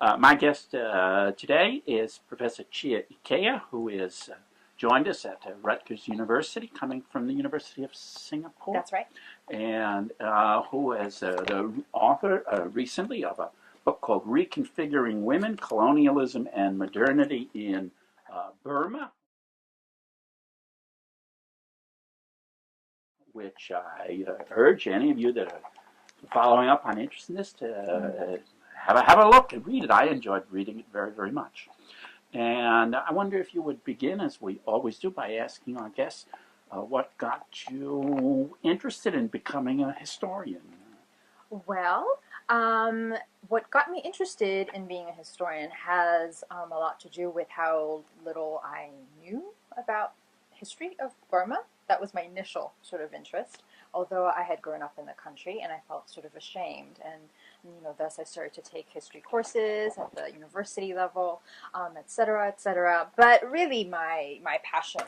My guest today is Professor Chia Ikeya, who is joined us at Rutgers University, coming from the University of Singapore. That's right. And who is the author recently of a book called Reconfiguring Women, Colonialism and Modernity in Burma, which I urge any of you that are following up on interest in this to have a look and read it. I enjoyed reading it very, very much. And I wonder if you would begin, as we always do, by asking our guests what got you interested in becoming a historian? Well, what got me interested in being a historian has a lot to do with how little I knew about history of Burma. That was my initial sort of interest, although I had grown up in the country and I felt sort of ashamed. And thus I started to take history courses at the university level, et cetera, et cetera. But really my passion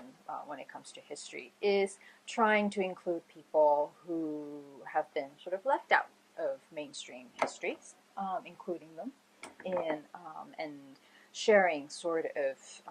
when it comes to history is trying to include people who have been sort of left out of mainstream histories, including them in and sharing sort of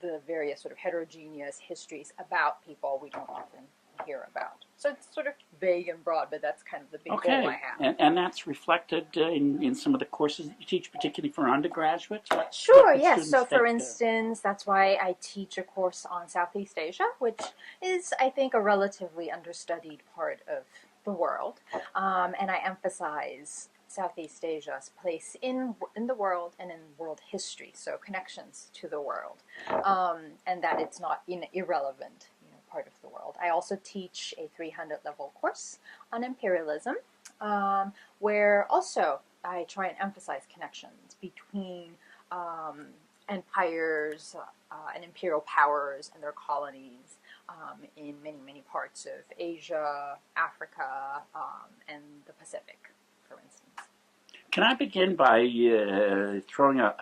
the various sort of heterogeneous histories about people we don't often hear about. So it's sort of vague and broad, but that's kind of the big goal I have. And that's reflected in some of the courses that you teach, particularly for undergraduates? Sure, yes. So for instance, that's why I teach a course on Southeast Asia, which is, I think, a relatively understudied part of the world. And I emphasize Southeast Asia's place in the world and in world history, so connections to the world, and that it's not irrelevant part of the world. I also teach a 300 level course on imperialism, where also I try and emphasize connections between empires and imperial powers and their colonies in many parts of Asia, Africa, and the Pacific, for instance. Can I begin by throwing a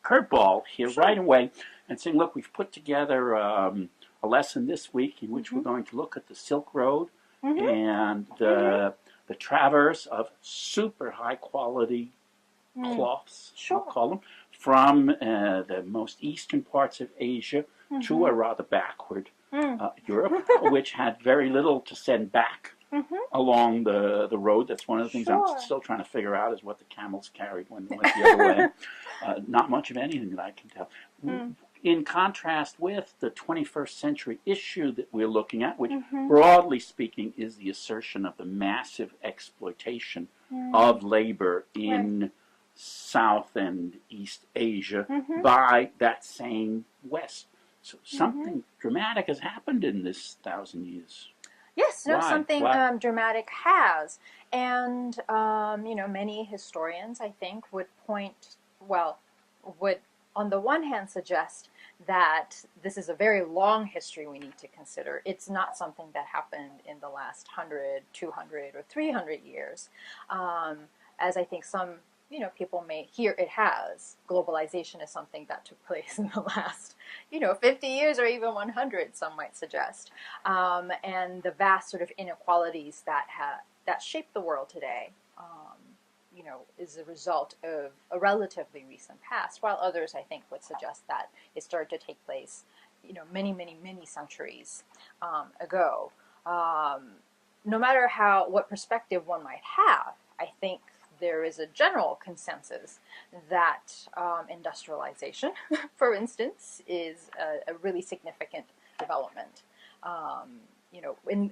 curveball here right away and saying, look, we've put together a lesson this week in which we're going to look at the Silk Road and the traverse of super high quality cloths, I'll call them, from the most eastern parts of Asia to a rather backward Europe, which had very little to send back along the road. That's one of the things I'm still trying to figure out, is what the camels carried when they went the other way. Not much of anything that I can tell. In contrast with the 21st century issue that we're looking at, which broadly speaking is the assertion of the massive exploitation of labor in South and East Asia by that same West. So something dramatic has happened in this 1,000 years. Yes, something dramatic has. And, many historians, I think, would on the one hand suggest that this is a very long history we need to consider. It's not something that happened in the last 100, 200, or 300 years. As I think some people may hear it has. Globalization is something that took place in the last, 50 years or even 100, some might suggest. And the vast sort of inequalities that shape the world today, is a result of a relatively recent past, while others, I think, would suggest that it started to take place, many centuries ago. No matter what perspective one might have, I think there is a general consensus that industrialization, for instance, is a really significant development,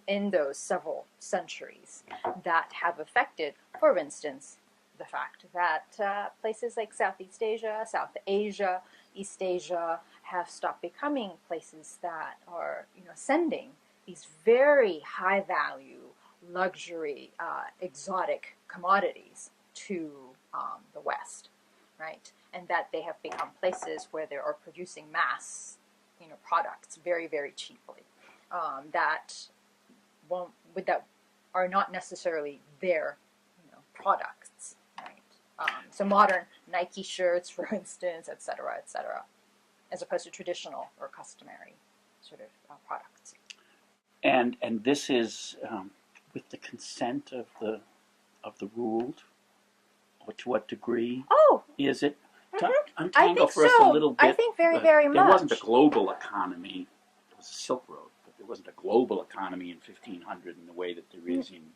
in those several centuries that have affected, for instance, the fact that places like Southeast Asia, South Asia, East Asia have stopped becoming places that are, sending these very high-value, luxury, exotic commodities to the West, right? And that they have become places where they are producing mass, products very, very cheaply that are not necessarily their, products, right? So modern Nike shirts, for instance, et cetera, as opposed to traditional or customary sort of products. And this is with the consent of the ruled Or to what degree Oh, is it? I Untangle think for us a so. little bit. I think very, very There wasn't a much. global economy. There was a Silk Road, but there wasn't a global economy in 1500 in the way that there is in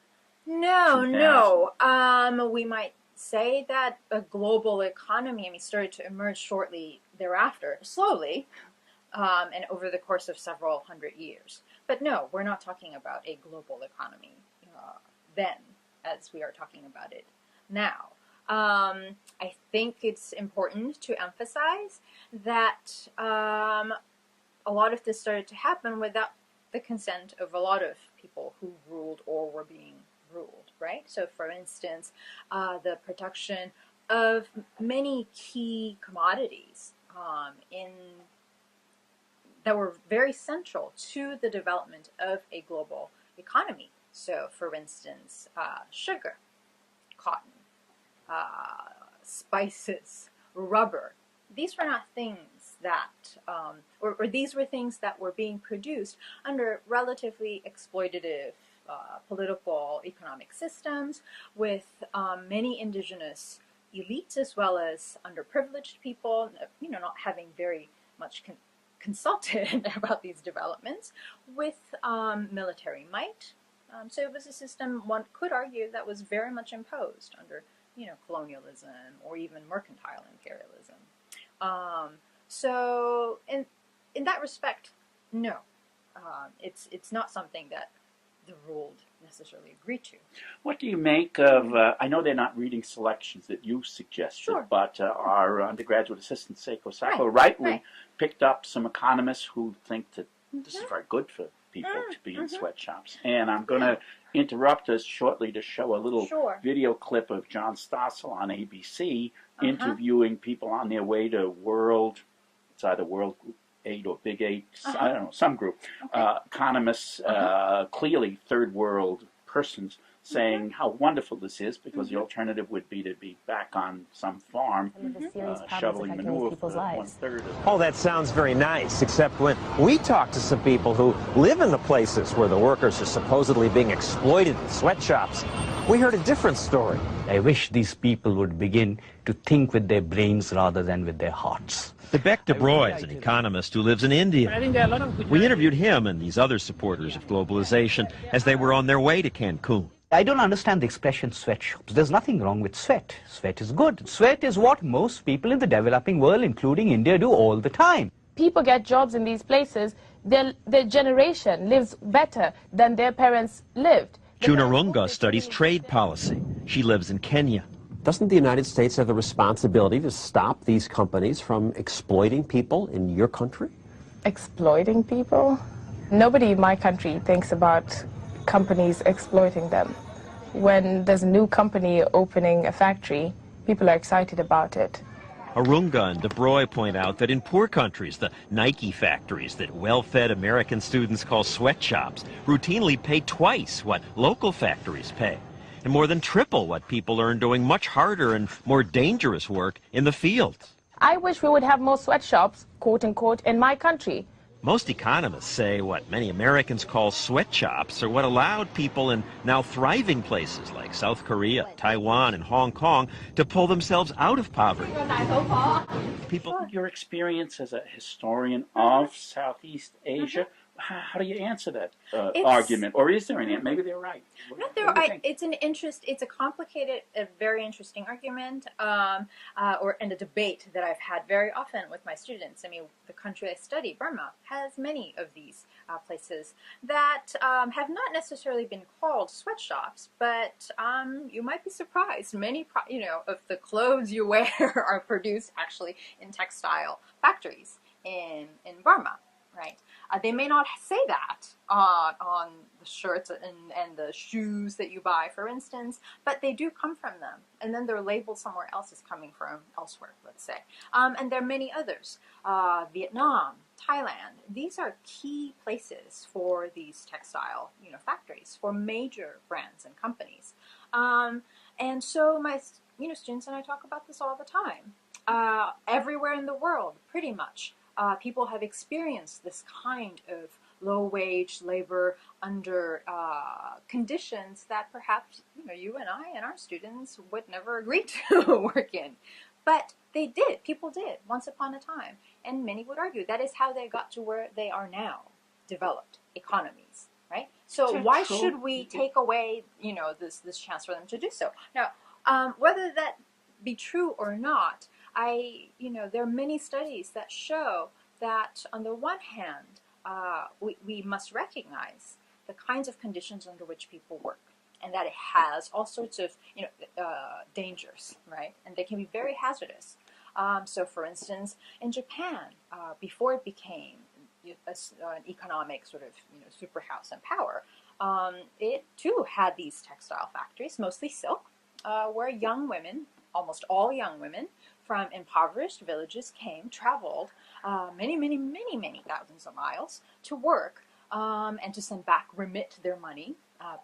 No, 2000. no. We might say that a global economy, I mean, started to emerge shortly thereafter, slowly, and over the course of several hundred years. But no, we're not talking about a global economy then, as we are talking about it now. I think it's important to emphasize that a lot of this started to happen without the consent of a lot of people who ruled or were being ruled, right? So, for instance, the production of many key commodities that were very central to the development of a global economy. So, for instance, sugar, cotton, spices, rubber. These were not things that, or these were things that were being produced under relatively exploitative political economic systems with many indigenous elites as well as underprivileged people, not having very much consulted about these developments with military might. So it was a system, one could argue, that was very much imposed under colonialism or even mercantile imperialism. So in that respect, no, it's not something that the ruled necessarily agree to. What do you make of, I know they're not reading selections that you suggested, Sure. but our undergraduate assistant, Seiko Sako, rightly picked up some economists who think that this is very good for people to be in sweatshops. And I'm going to interrupt us shortly to show a little video clip of John Stossel on ABC interviewing people on their way to it's either World 8 or Big 8, I don't know, some group, economists, clearly third world persons, saying how wonderful this is because the alternative would be to be back on some farm shoveling manure for 1/3 of Oh, that sounds very nice, except when we talk to some people who live in the places where the workers are supposedly being exploited in sweatshops, we heard a different story. I wish these people would begin to think with their brains rather than with their hearts. Vivek Debroy is an economist who lives in India. We interviewed him and these other supporters of globalization as they were on their way to Cancun. I don't understand the expression sweatshops. There's nothing wrong with sweat. Sweat is good. Sweat is what most people in the developing world, including India, do all the time. People get jobs in these places. Their generation lives better than their parents lived. Chunarunga studies trade policy. She lives in Kenya. Doesn't the United States have the responsibility to stop these companies from exploiting people in your country? Exploiting people? Nobody in my country thinks about companies exploiting them. When there's a new company opening a factory, people are excited about it. Arunga and Debroy point out that in poor countries, the Nike factories that well-fed American students call sweatshops routinely pay twice what local factories pay, and more than triple what people earn doing much harder and more dangerous work in the fields. I wish we would have more sweatshops, quote unquote, in my country. Most economists say what many Americans call sweatshops are what allowed people in now thriving places like South Korea, Taiwan, and Hong Kong to pull themselves out of poverty. Your experience as a historian of Southeast Asia, how do you answer that argument? Or is there any? Maybe they're right. It's a complicated, a very interesting argument, and a debate that I've had very often with my students. I mean, the country I study, Burma, has many of these places that have not necessarily been called sweatshops, but you might be surprised. Many, of the clothes you wear are produced actually in textile factories in Burma, right? They may not say that on the shirts and the shoes that you buy, for instance, but they do come from them. And then they're labeled somewhere else as coming from elsewhere, let's say. And there are many others. Vietnam, Thailand. These are key places for these textile, factories, for major brands and companies. And so my, students and I talk about this all the time. Everywhere in the world, pretty much. people have experienced this kind of low-wage labor under conditions that perhaps you and I and our students would never agree to work in. But they did. People did once upon a time. And many would argue that is how they got to where they are now, developed economies, right? So why should we take away, this chance for them to do so? Now, whether that be true or not, there are many studies that show that on the one hand, we must recognize the kinds of conditions under which people work, and that it has all sorts of dangers, right? And they can be very hazardous. So, for instance, in Japan, before it became an economic sort of superhouse and power, it too had these textile factories, mostly silk, where young women, almost all young women from impoverished villages traveled many, many, many, many thousands of miles to work and to remit their money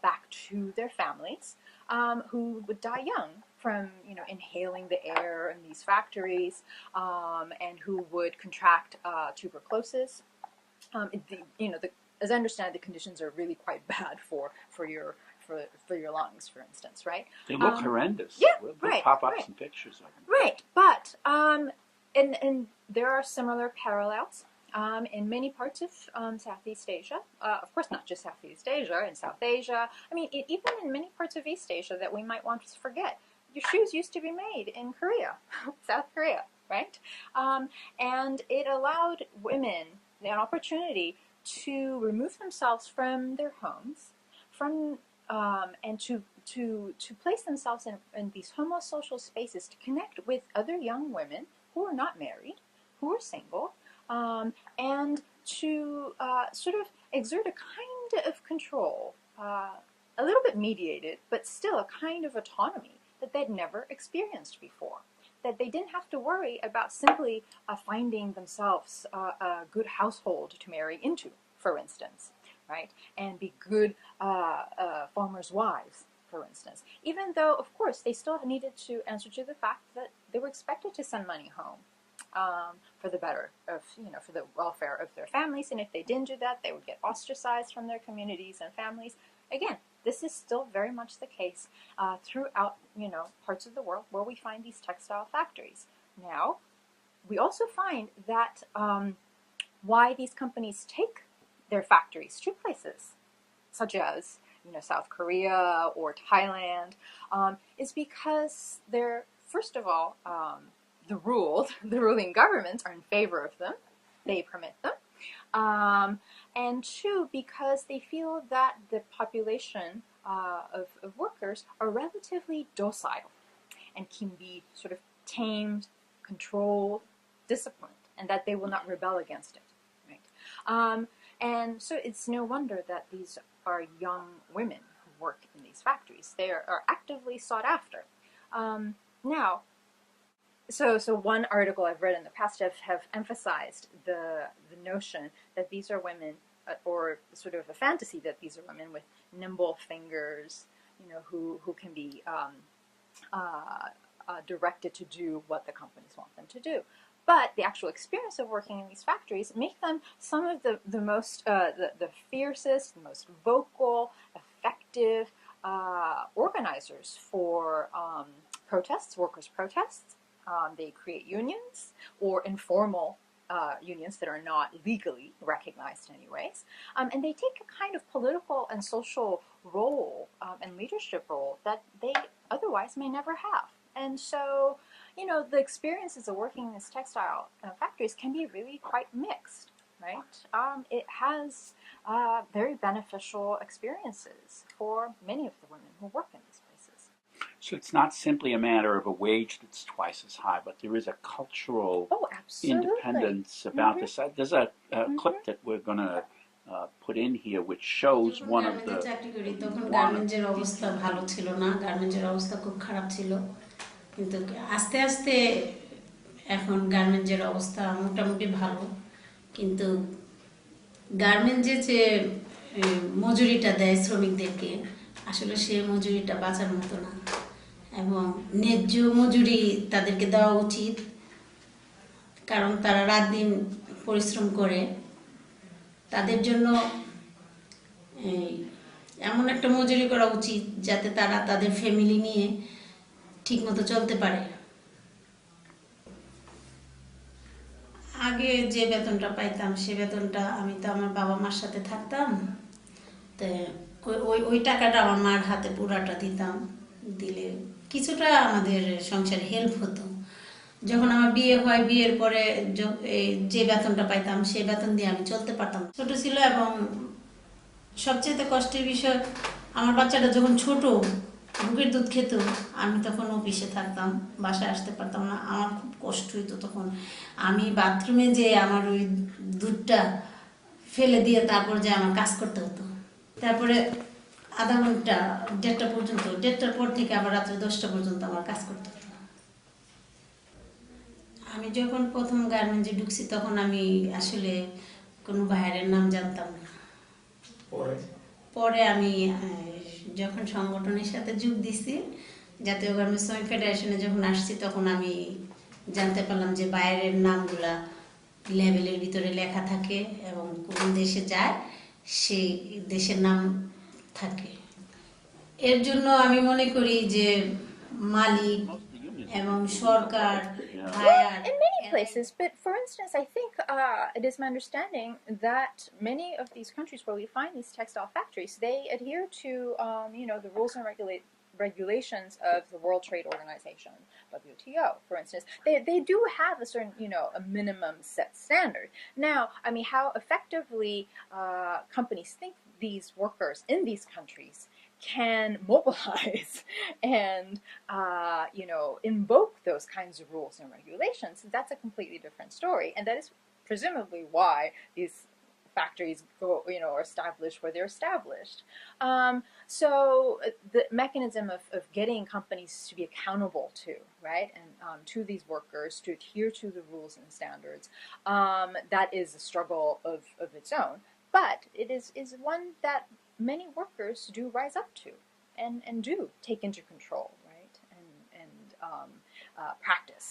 back to their families, who would die young from inhaling the air in these factories, and who would contract tuberculosis. As I understand, the conditions are really quite bad for your lungs, for instance, right? They look horrendous. Yeah, we'll right. pop up right. some pictures of them. Right, but and there are similar parallels in many parts of Southeast Asia. Of course, not just Southeast Asia, in South Asia. I mean, even in many parts of East Asia that we might want to forget. Your shoes used to be made in Korea, South Korea, right? And it allowed women an opportunity to remove themselves from their homes, and to place themselves in these homosocial spaces to connect with other young women who are not married, who are single, and to sort of exert a kind of control, a little bit mediated, but still a kind of autonomy that they'd never experienced before. That they didn't have to worry about simply finding themselves a good household to marry into, for instance, right? And be good farmers' wives, for instance. Even though, of course, they still needed to answer to the fact that they were expected to send money home for the for the welfare of their families. And if they didn't do that, they would get ostracized from their communities and families. Again, this is still very much the case throughout, parts of the world where we find these textile factories. Now, we also find that why these companies take their factories to places such as, South Korea or Thailand, is because they're, first of all, the ruling governments are in favor of them. They permit them. And two, because they feel that the population of workers are relatively docile and can be sort of tamed, controlled, disciplined, and that they will not rebel against it. Right? And so it's no wonder that these are young women who work in these factories. They are actively sought after. Now, so one article I've read in the past have emphasized the notion that these are women, or sort of a fantasy that these are women with nimble fingers, who can be directed to do what the companies want them to do. But the actual experience of working in these factories make them some of the most, the fiercest, the most vocal, effective organizers for protests, workers' protests. They create unions or informal unions that are not legally recognized anyways. And they take a kind of political and social role and leadership role that they otherwise may never have. And so, the experiences of working in these textile factories can be really quite mixed, right? It has very beneficial experiences for many of the women who work in these places. So it's not simply a matter of a wage that's twice as high, but there is a cultural independence about this. There's a clip that we're going to put in here which shows one of the... তখন গার্মেন্টসের অবস্থা ভালো ছিল না, গার্মেন্টসের অবস্থা খুব খারাপ ছিল, কিন্তু আস্তে আস্তে এখন গার্মেন্টসের অবস্থা মোটামুটি ভালো। কিন্তু গার্মেন্টসে যে মজুরিটা দেয় শ্রমিকদেরকে, আসলে সে মজুরিটা বাঁচার মতো না, এবং ন্যায্য মজুরি তাদেরকে দেওয়া উচিত, কারণ তারা রাত দিন পরিশ্রম করে তাদের জন্য এমন একটা মজুরি করা উচিত যাতে তারা তাদের ফ্যামিলি নিয়ে ঠিকমতো চলতে পারে। আগে যে বেতনটা পাইতাম সে বেতনটা আমি তো আমার বাবা মার সাথে থাকতাম, তো ওই টাকাটা আমার মার হাতে পুরাটা দিতাম, দিলে কিছুটা আমাদের সংসারে হেল্প হতো। যখন আমার বিয়ে হয়, বিয়ের পরে যে বেতনটা পাইতাম সেই বেতন দিয়ে আমি চলতে পারতাম। ছোট ছিল এবং সবচেয়ে কষ্টের বিষয়, আমার বাচ্চাটা যখন ছোট বুকের দুধ খেত, আমি তখন অফিসে থাকতাম, বাসায় আসতে পারতাম না, আমার খুব কষ্ট হইতো। তখন আমি বাথরুমে যে আমার ওই দুধটা ফেলে দিয়ে তারপর যে আমার কাজ করতে হতো। তারপরে আধা ঘন্টা 1:30 পর্যন্ত, 1:30টার পর থেকে আবার রাত্রে 10টা পর্যন্ত আমার কাজ করতে হতো। আমি যখন প্রথম গার্মেন্টসে ঢুকছি তখন আমি আসলে কোনো বাইরের নাম জানতাম না। পরে আমি যখন সংগঠনের সাথে যোগ দিছি, জাতীয় গার্মেন্টস শ্রমিক ফেডারেশনে যখন আসছি, তখন আমি জানতে পারলাম যে বাইরের নামগুলা লেবেলের ভিতরে লেখা থাকে এবং কোন দেশে যায় সেই দেশের নাম থাকে। এর জন্য আমি মনে করি যে মালিক এবং সরকার In many places, but for instance, I think it is my understanding that many of these countries where we find these textile factories, they adhere to, the rules and regulations of the World Trade Organization, WTO, for instance. They do have a certain, a minimum set standard. Now, I mean, how effectively companies think these workers in these countries can mobilize and invoke those kinds of rules and regulations, that's a completely different story, and that is presumably why these factories go, are established where they're established. So the mechanism of getting companies to be accountable to, right, and to these workers to adhere to the rules and standards, that is a struggle of its own, but it is one that many workers do rise up to and do take into control, right, and practice.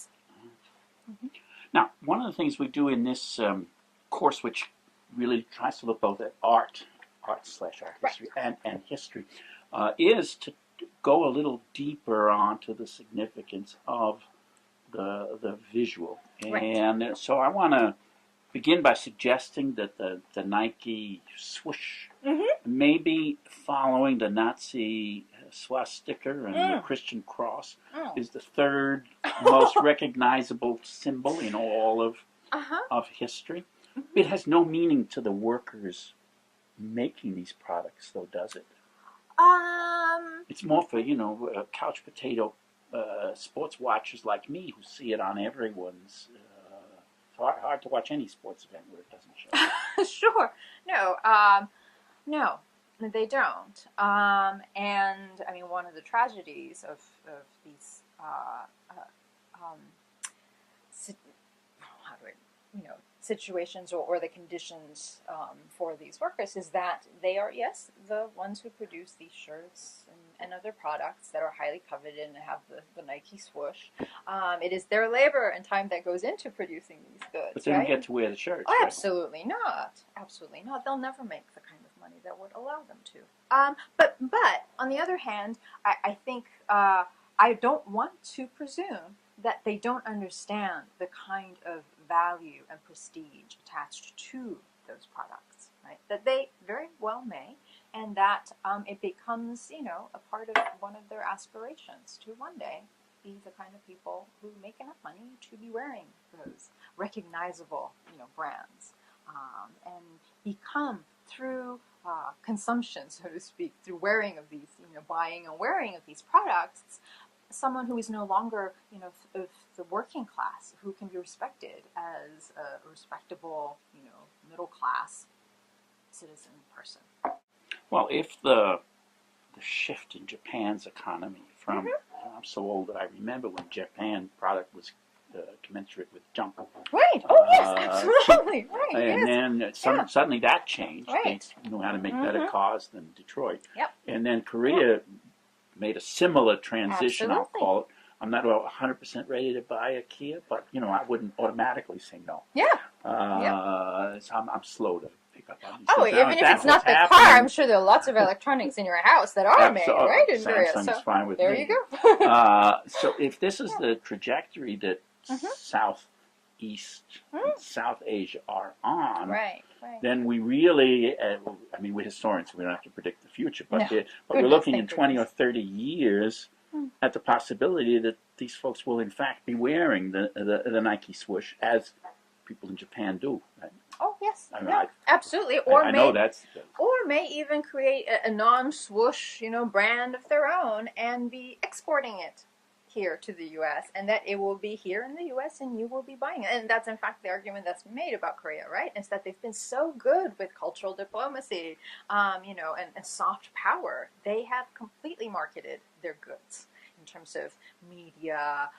Mm-hmm. Now, one of the things we do in this course, which really tries to look both at art /art history, right, and history, is to go a little deeper onto the significance of the visual. Right. And so I want to begin by suggesting that the Nike swoosh, maybe following the Nazi swastika and the Christian cross, is the third most recognizable symbol in all of history. It has no meaning to the workers making these products, though, does it? It's more for, couch potato sports watchers like me who see it on everyone's. It's hard to watch any sports event where it doesn't show. Sure. No, they don't. And I mean, one of the tragedies of these situations or the conditions for these workers is that they are, yes, the ones who produce these shirts and other products that are highly coveted and have the Nike swoosh. It is their labor and time that goes into producing these goods. But they don't get to wear the shirts. Oh, right? Absolutely not. Absolutely not. They'll never make the kind of money that would allow them to. But on the other hand, I think I don't want to presume that they don't understand the kind of value and prestige attached to those products, right? That they very well may, and that it becomes, a part of one of their aspirations to one day be the kind of people who make enough money to be wearing those recognizable, brands, and become through consumption, so to speak, through wearing of these, buying and wearing of these products, someone who is no longer, of the working class, who can be respected as a respectable, middle class citizen person. Well, if the shift in Japan's economy from, I'm so old that I remember when Japan product was commensurate with junk. Right. Oh, yes, absolutely. Right. And yes. then suddenly that changed. Right. They knew how to make better cars than Detroit. Yep. And then Korea made a similar transition, Absolutely. I'll call it, I'm not 100% ready to buy a Kia, but I wouldn't automatically say no. Yeah. So I'm slow to pick up on these Oh, things. even if it's not the car, I'm sure there are lots of electronics in your house that are made, right? In Korea. Samsung's So fine with there me. you go. So if this is the trajectory that Southeast and South Asia are on, Right. then we really, we're historians, we don't have to predict the future, but, No. but we're looking in 20 or 30 years at the possibility that these folks will in fact be wearing the Nike swoosh as people in Japan do. Right? Oh, yes. I absolutely. I know that's... Or may even create a non-swoosh, brand of their own and be exporting it here to the U.S. and that it will be here in the U.S. and you will be buying it. And that's in fact the argument that's made about Korea, right? Is that they've been so good with cultural diplomacy, and soft power. They have completely marketed their goods in terms of media,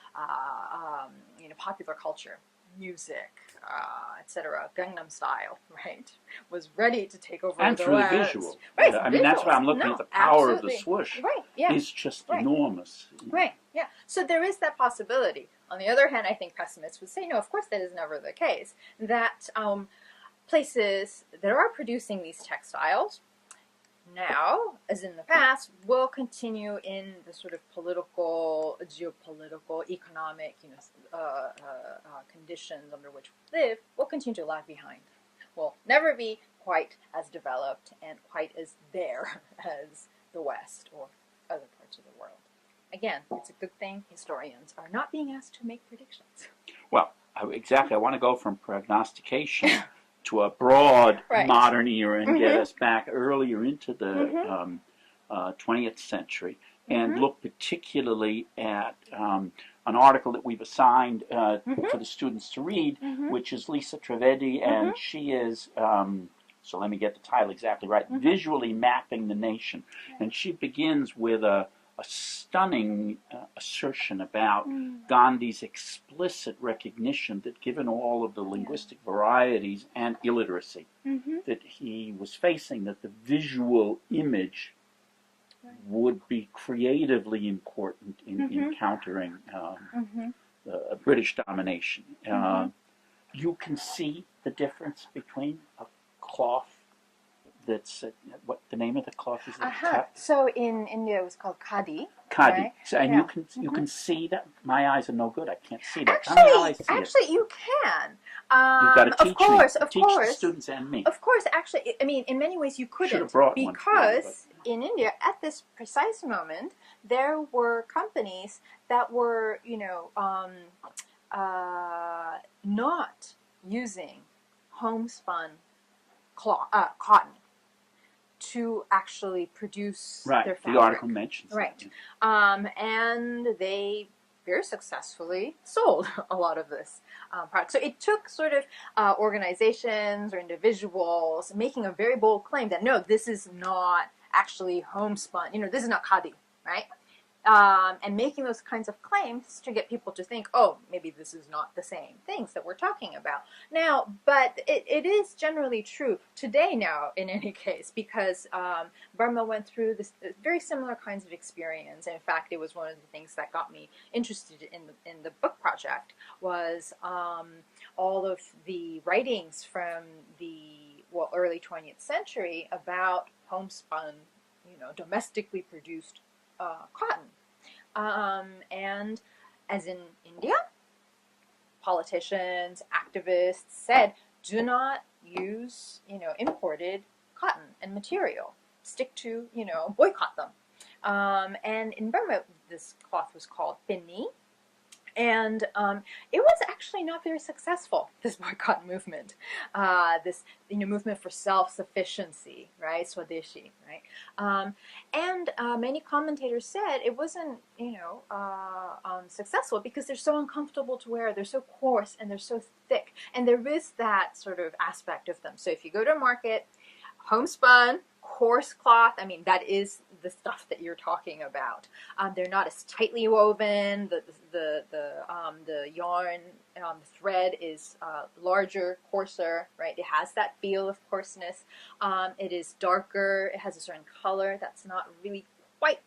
popular culture, music, etc. Gangnam Style, right, was ready to take over and the through West. the visual. Right, That's why I'm looking at the power of the absolutely. swoosh. Right, yeah. Is just enormous. Right, yeah. So there is that possibility. On the other hand, I think pessimists would say, no, of course that is never the case. That places that are producing these textiles now, as in the past, will continue in the sort of political, geopolitical, economic, conditions under which we live, will continue to lag behind. Will never be quite as developed and quite as there as the West or other parts of the world. Again, it's a good thing historians are not being asked to make predictions. Well, exactly. I want to go from prognostication to a broad modern era and get us back earlier into the 20th century and look particularly at an article that we've assigned for the students to read, which is Lisa Trivedi, and she is, so let me get the title exactly right, Visually Mapping the Nation. And she begins with a stunning assertion about Gandhi's explicit recognition that given all of the linguistic varieties and illiteracy that he was facing, that the visual image would be creatively important in countering British domination. You can see the difference between a cloth that's what the name of the cloth is. So in India it was called khadi. Khadi. Right? So, and you can see that. My eyes are no good. I can't see that. Actually, you can. You've got to teach teach the students and me. Of course, actually, in many ways you couldn't, because in India at this precise moment there were companies that were not using homespun cotton to actually produce their fabric. The article mentions that. And they very successfully sold a lot of this product. So it took sort of organizations or individuals making a very bold claim that no, this is not actually homespun. This is not khadi, right? And making those kinds of claims to get people to think, oh, maybe this is not the same things that we're talking about. Now, but it is generally true today now, in any case, because Burma went through this very similar kinds of experience. In fact, it was one of the things that got me interested in the book project was all of the writings from the early 20th century about homespun, domestically produced cotton. And as in India, politicians, activists said, do not use, imported cotton and material. Stick to, boycott them. And in Burma, this cloth was called pinni. And it was actually not very successful, this boycott movement, this movement for self-sufficiency, right, Swadeshi, right? And many commentators said it wasn't, successful because they're so uncomfortable to wear, they're so coarse and they're so thick, and there is that sort of aspect of them. So if you go to a market, homespun, coarse cloth, that is the stuff that you're talking about. They're not as tightly woven. The yarn, the thread is larger, coarser, right? It has that feel of coarseness. It is darker. It has a certain color that's not really quite,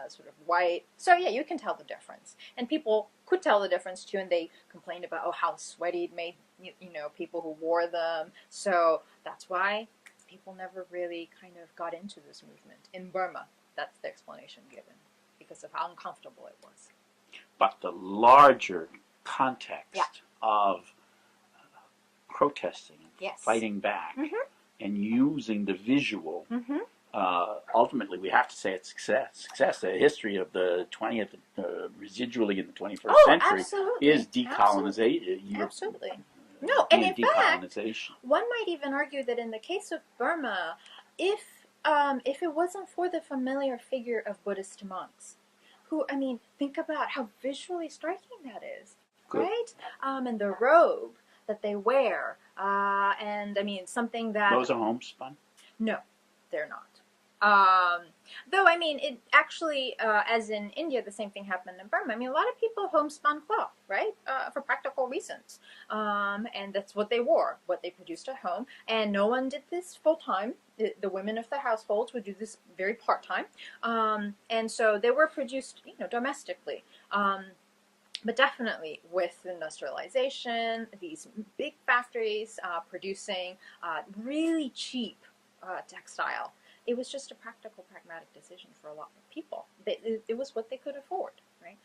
sort of white. So yeah, you can tell the difference, and people could tell the difference too, and they complained about how sweaty it made people who wore them. So that's why people never really kind of got into this movement in Burma. That's the explanation given, because of how uncomfortable it was. But the larger context of protesting, fighting back, and using the visual, ultimately we have to say it's success. The history of the 20th, residually in the 21st century, is decolonization. Absolutely. No, and in fact, decolonization. one might even argue that in the case of Burma, if it wasn't for the familiar figure of Buddhist monks, who, I mean, think about how visually striking that is, right? And the robe that they wear, and I mean, something that... Those are homespun? No, they're not. Though, I mean, it actually, as in India, the same thing happened in Burma. I mean, a lot of people homespun cloth, right, for practical reasons. And that's what they wore, what they produced at home. And no one did this full-time. The women of the households would do this very part-time. And so they were produced, domestically. But definitely with industrialization, these big factories producing really cheap textile, it was just a practical, pragmatic decision for a lot of people. It was what they could afford, right?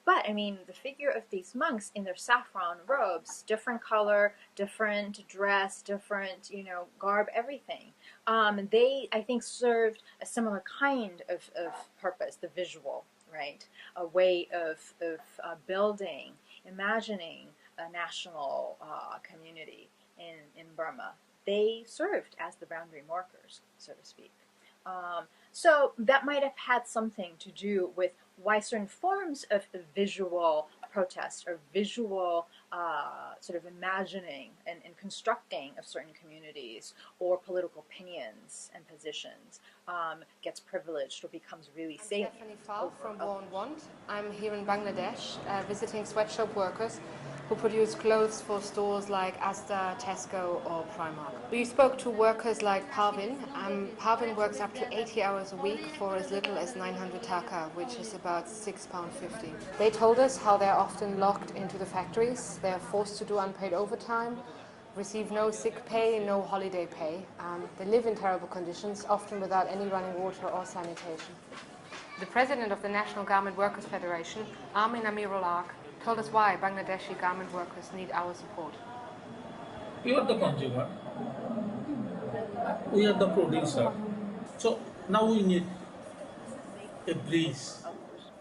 But, I mean, the figure of these monks in their saffron robes, different color, different dress, different, garb, everything, they, I think, served a similar kind of purpose, the visual, right? A way of building, imagining a national community in Burma. They served as the boundary markers, so to speak. So that might have had something to do with why certain forms of the visual protest or visual sort of imagining and constructing of certain communities or political opinions and positions gets privileged or becomes really salient. Stephanie Fall from War and Want. I'm here in Bangladesh visiting sweatshop workers who produce clothes for stores like Asda, Tesco or Primark. We spoke to workers like Parvin. Parvin works up to 80 hours a week for as little as 900 taka, which is about £6.50. They told us how they're often locked into the factories, they're forced to do unpaid overtime, receive no sick pay, no holiday pay. They live in terrible conditions, often without any running water or sanitation. The president of the National Garment Workers Federation, Armin Amirul-Haq, told us why Bangladeshi garment workers need our support. We are the consumer, we are the producer. So now we need a breeze,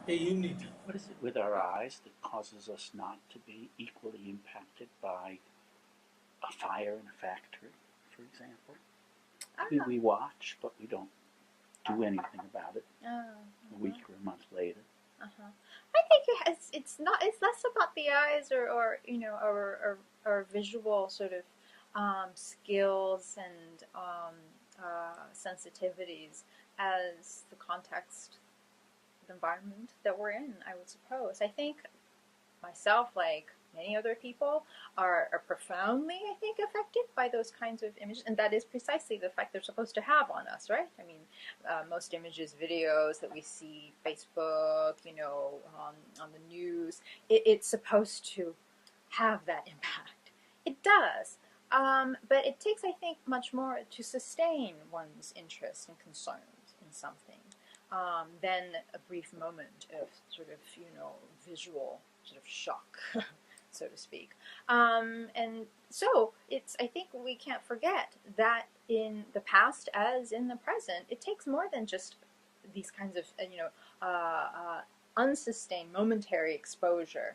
a unity. What is it with our eyes that causes us not to be equally impacted by a fire in a factory, for example? We watch, but we don't do anything about it a week or a month later. I think it's less about the eyes or visual sort of skills and sensitivities as the context, the environment that we're in, I would suppose. I think myself, like many other people, are profoundly, I think, affected by those kinds of images, and that is precisely the effect they're supposed to have on us, right? I mean, most images, videos that we see, Facebook, on the news, it's supposed to have that impact. It does, but it takes, I think, much more to sustain one's interest and concerns in something than a brief moment of sort of, visual sort of shock. So to speak. And so I think we can't forget that in the past as in the present, it takes more than just these kinds of, unsustained momentary exposure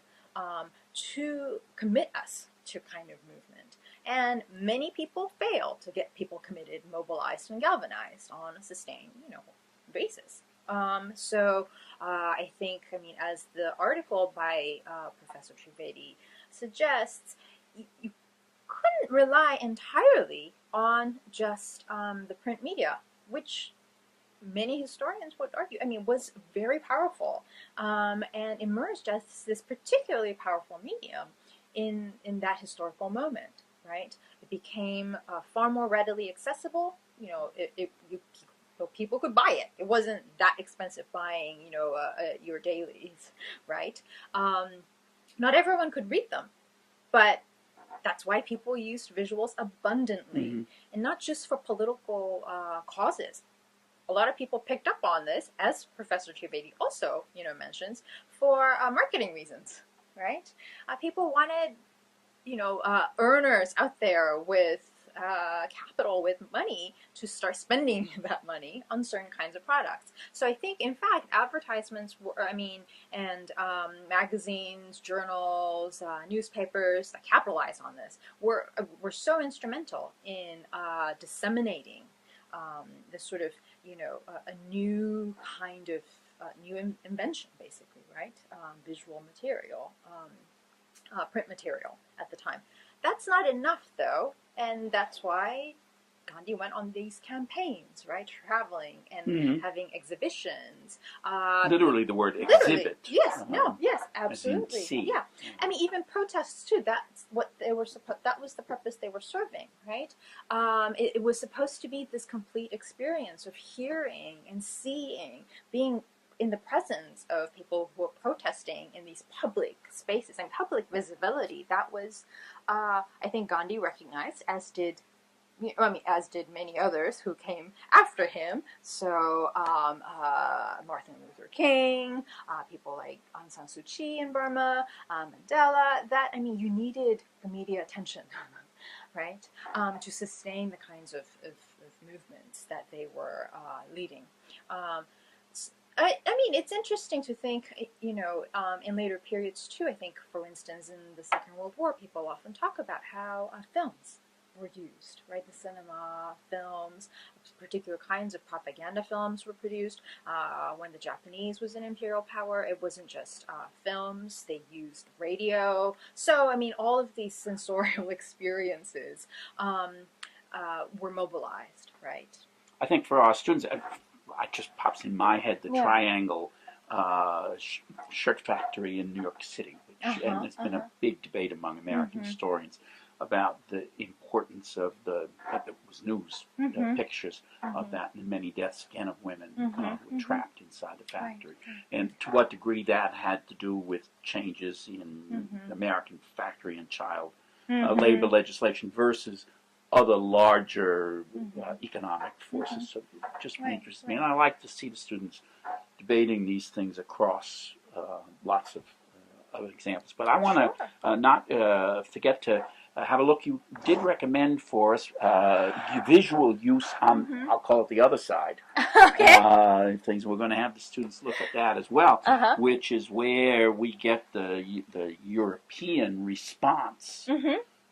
to commit us to kind of movement. And many people fail to get people committed, mobilized, and galvanized on a sustained, basis. So I think, as the article by Professor Trivedi suggests, you couldn't rely entirely on just the print media, which many historians would argue, was very powerful and emerged as this particularly powerful medium in that historical moment, right? It became far more readily accessible. You So people could buy it. It wasn't that expensive buying, your dailies, right? Not everyone could read them, but that's why people used visuals abundantly, and not just for political causes. A lot of people picked up on this, as Professor Trivedi also, mentions, for marketing reasons, right? People wanted, earners out there with capital, with money, to start spending that money on certain kinds of products. So I think, in fact, advertisements and magazines, journals, newspapers that capitalize on this were so instrumental in disseminating this sort of, a new kind of new invention, basically, right? Visual material, print material at the time. That's not enough, though, and that's why Gandhi went on these campaigns, right? Traveling and having exhibitions. Literally, the word exhibit. Yes, yes, absolutely. Yeah, even protests too. That's what they were supposed. That was the purpose they were serving, right? It was supposed to be this complete experience of hearing and seeing, being in the presence of people who were protesting in these public spaces and public visibility. That was, I think, Gandhi recognized, as did many others who came after him. So Martin Luther King, people like Aung San Suu Kyi in Burma, Mandela. You needed the media attention, right, to sustain the kinds of movements that they were leading. It's interesting to think, in later periods too. I think, for instance, in the Second World War, people often talk about how films were used, right? The cinema, films, particular kinds of propaganda films were produced. When the Japanese was in imperial power, it wasn't just films, they used radio. So, all of these sensorial experiences were mobilized, right? I think for our students, it just pops in my head the Triangle shirt factory in New York City, which and there's been a big debate among American historians about the importance of that was news pictures of that, and many deaths again of women were trapped inside the factory, and to what degree that had to do with changes in American factory and child labor legislation versus other larger economic forces. So it just interests me, and I like to see the students debating these things across lots of examples. But I want to not forget to have a look. You did recommend for us visual use on, I'll call it the other side. Things. We're going to have the students look at that as well, which is where we get the European response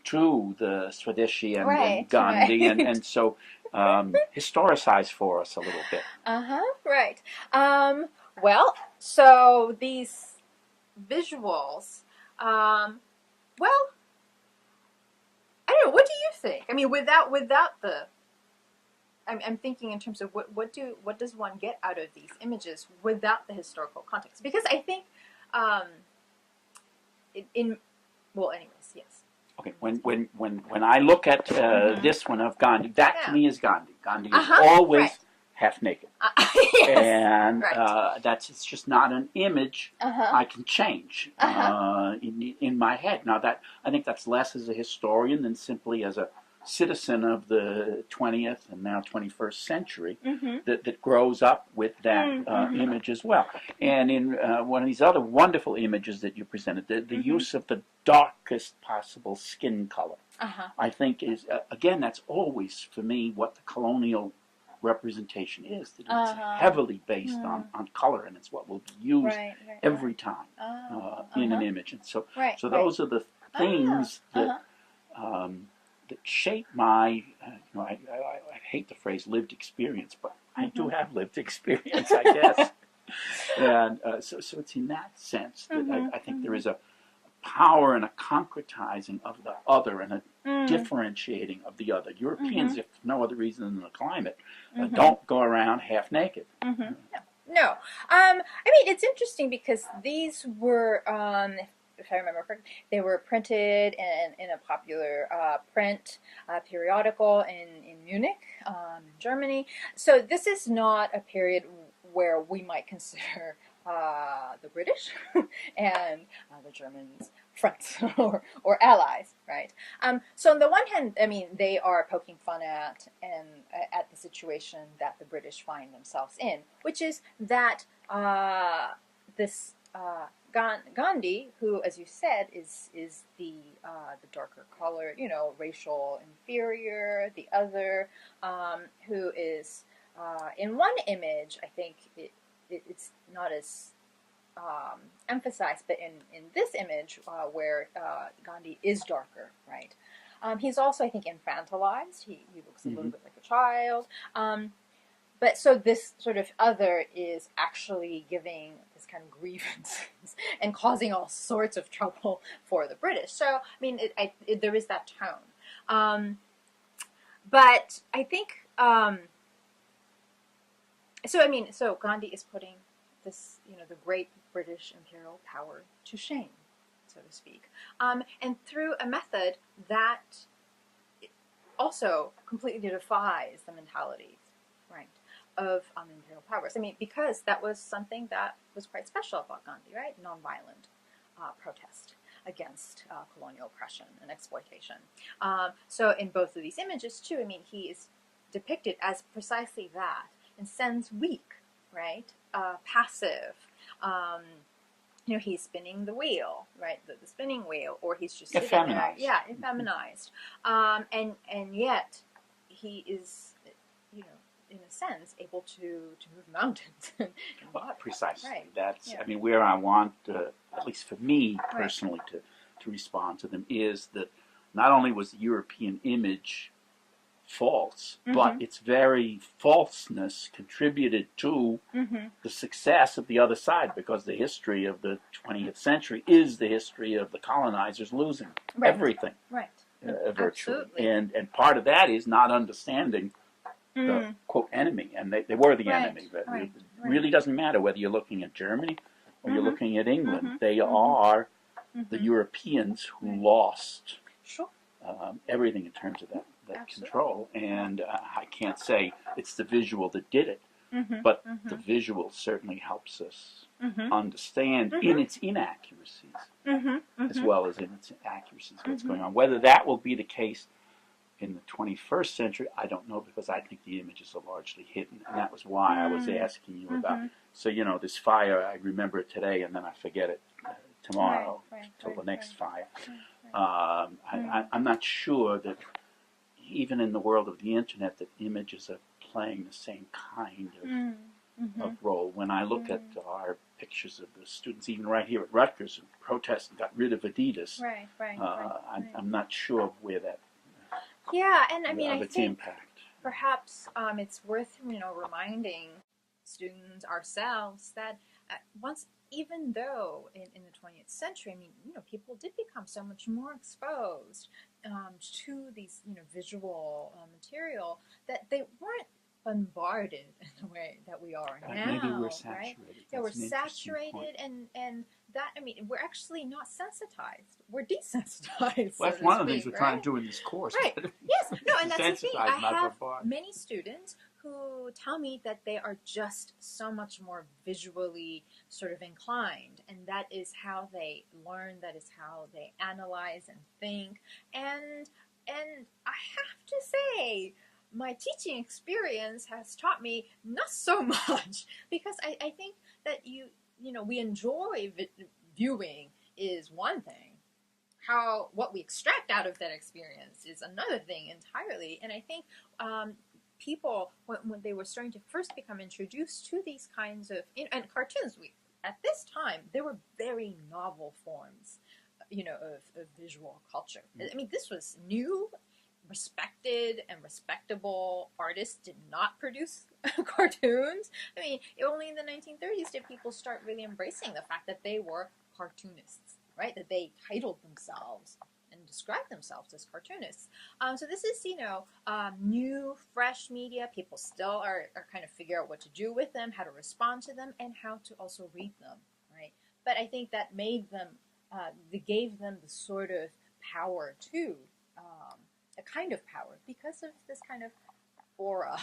to the Swadeshi and Gandhi, and so historicize for us a little bit. Right. Well, so these visuals, well, I don't know. What do you think? Without the, I'm thinking in terms of what does one get out of these images without the historical context? Because I think, anyways, yes. Okay, when I look at this one of Gandhi, that to me is Gandhi. Gandhi is always half naked, and it's just not an image I can change in my head. Now I think that's less as a historian than simply as a citizen of the 20th and now 21st century that grows up with that image as well. And in one of these other wonderful images that you presented, the use of the darkest possible skin color, I think is, again, that's always, for me, what the colonial representation is. That it's heavily based on color, and it's what will be used every time in an image. And so those are the things that that shape my, I hate the phrase lived experience, but I do have lived experience, I guess. And so it's in that sense that I think there is a power and a concretizing of the other and a differentiating of the other. Europeans, if no other reason than the climate, don't go around half naked. No. It's interesting because these were, if I remember correctly, they were printed in a popular print periodical in Munich, Germany. So this is not a period where we might consider the British and the Germans friends or allies, right? So on the one hand, I mean, they are poking fun at the situation that the British find themselves in, which is that this Gandhi, who, as you said, is the darker colored, racial inferior, the other, who is in one image, I think it's not as emphasized, but in this image where Gandhi is darker, right? He's also, I think, infantilized. He looks a little bit like a child. But so this sort of other is actually giving this kind of grievances and causing all sorts of trouble for the British. So, I mean, there is that tone. But I think, so Gandhi is putting this, the great British imperial power to shame, so to speak. And through a method that also completely defies the mentalities, right, of imperial powers. I mean, because that was something that was quite special about Gandhi, right? Nonviolent protest against colonial oppression and exploitation. So in both of these images, too, I mean, he is depicted as precisely that, in sense weak, right? Passive. He's spinning the wheel, right? The spinning wheel, or he's just sitting there. Yeah, effeminized. And yet he is, in a sense, able to move mountains. Precisely. Right. That's. Yeah. I mean, where I want, at least for me personally, to respond to them is that not only was the European image false, but its very falseness contributed to the success of the other side, because the history of the 20th century is the history of the colonizers losing everything, virtually. Absolutely. And part of that is not understanding the quote enemy, and they were the enemy. But it really doesn't matter whether you're looking at Germany or you're looking at England. They are the Europeans who lost everything in terms of that control. And I can't say it's the visual that did it, but the visual certainly helps us understand in its inaccuracies as well as in its accuracies what's going on. Whether that will be the case in the 21st century, I don't know, because I think the images are largely hidden, and that was why I was asking you about. So, this fire, I remember it today, and then I forget it tomorrow till the next fire. I'm not sure that even in the world of the internet that images are playing the same kind of role. When I look at our pictures of the students, even right here at Rutgers, who protested and got rid of Adidas, I'm not sure of where that and I mean, I think impact. Perhaps it's worth reminding students ourselves that even though in the 20th century, I mean, people did become so much more exposed to these visual material that they weren't bombarded in the way that we are now. Maybe we're saturated. Right? Yeah, we're saturated, and that, I mean, we're actually not sensitized. We're desensitized. Well, that's one of the things we're trying to do in this course. Right. Yes. No, and that's the thing. I have many students who tell me that they are just so much more visually sort of inclined, and that is how they learn, that is how they analyze and think. And I have to say, my teaching experience has taught me not so much, because I think that we enjoy viewing is one thing. What we extract out of that experience is another thing entirely. And I think people, when they were starting to first become introduced to these kinds of, and cartoons, at this time, they were very novel forms, of visual culture. I mean, this was new. Respected and respectable artists did not produce cartoons. I mean, only in the 1930s did people start really embracing the fact that they were cartoonists, right? That they titled themselves and described themselves as cartoonists. So this is, new, fresh media. People still are kind of figure out what to do with them, how to respond to them, and how to also read them, right? But I think that made them they gave them the sort of power too, a kind of power because of this kind of aura,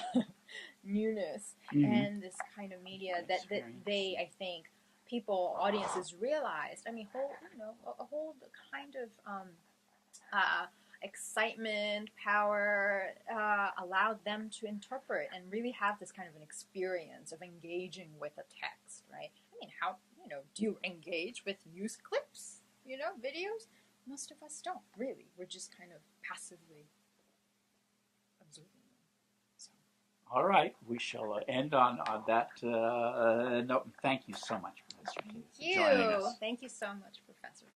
newness, and this kind of media that they, I think, people, audiences realized. I mean, a whole kind of excitement, power allowed them to interpret and really have this kind of an experience of engaging with a text, right? I mean, how, do you engage with news clips, videos? Most of us don't, really. We're just kind of passively observing them. So. All right, we shall end on that note. Thank you so much, Professor Ikeya, for joining us. Thank you so much, Professor.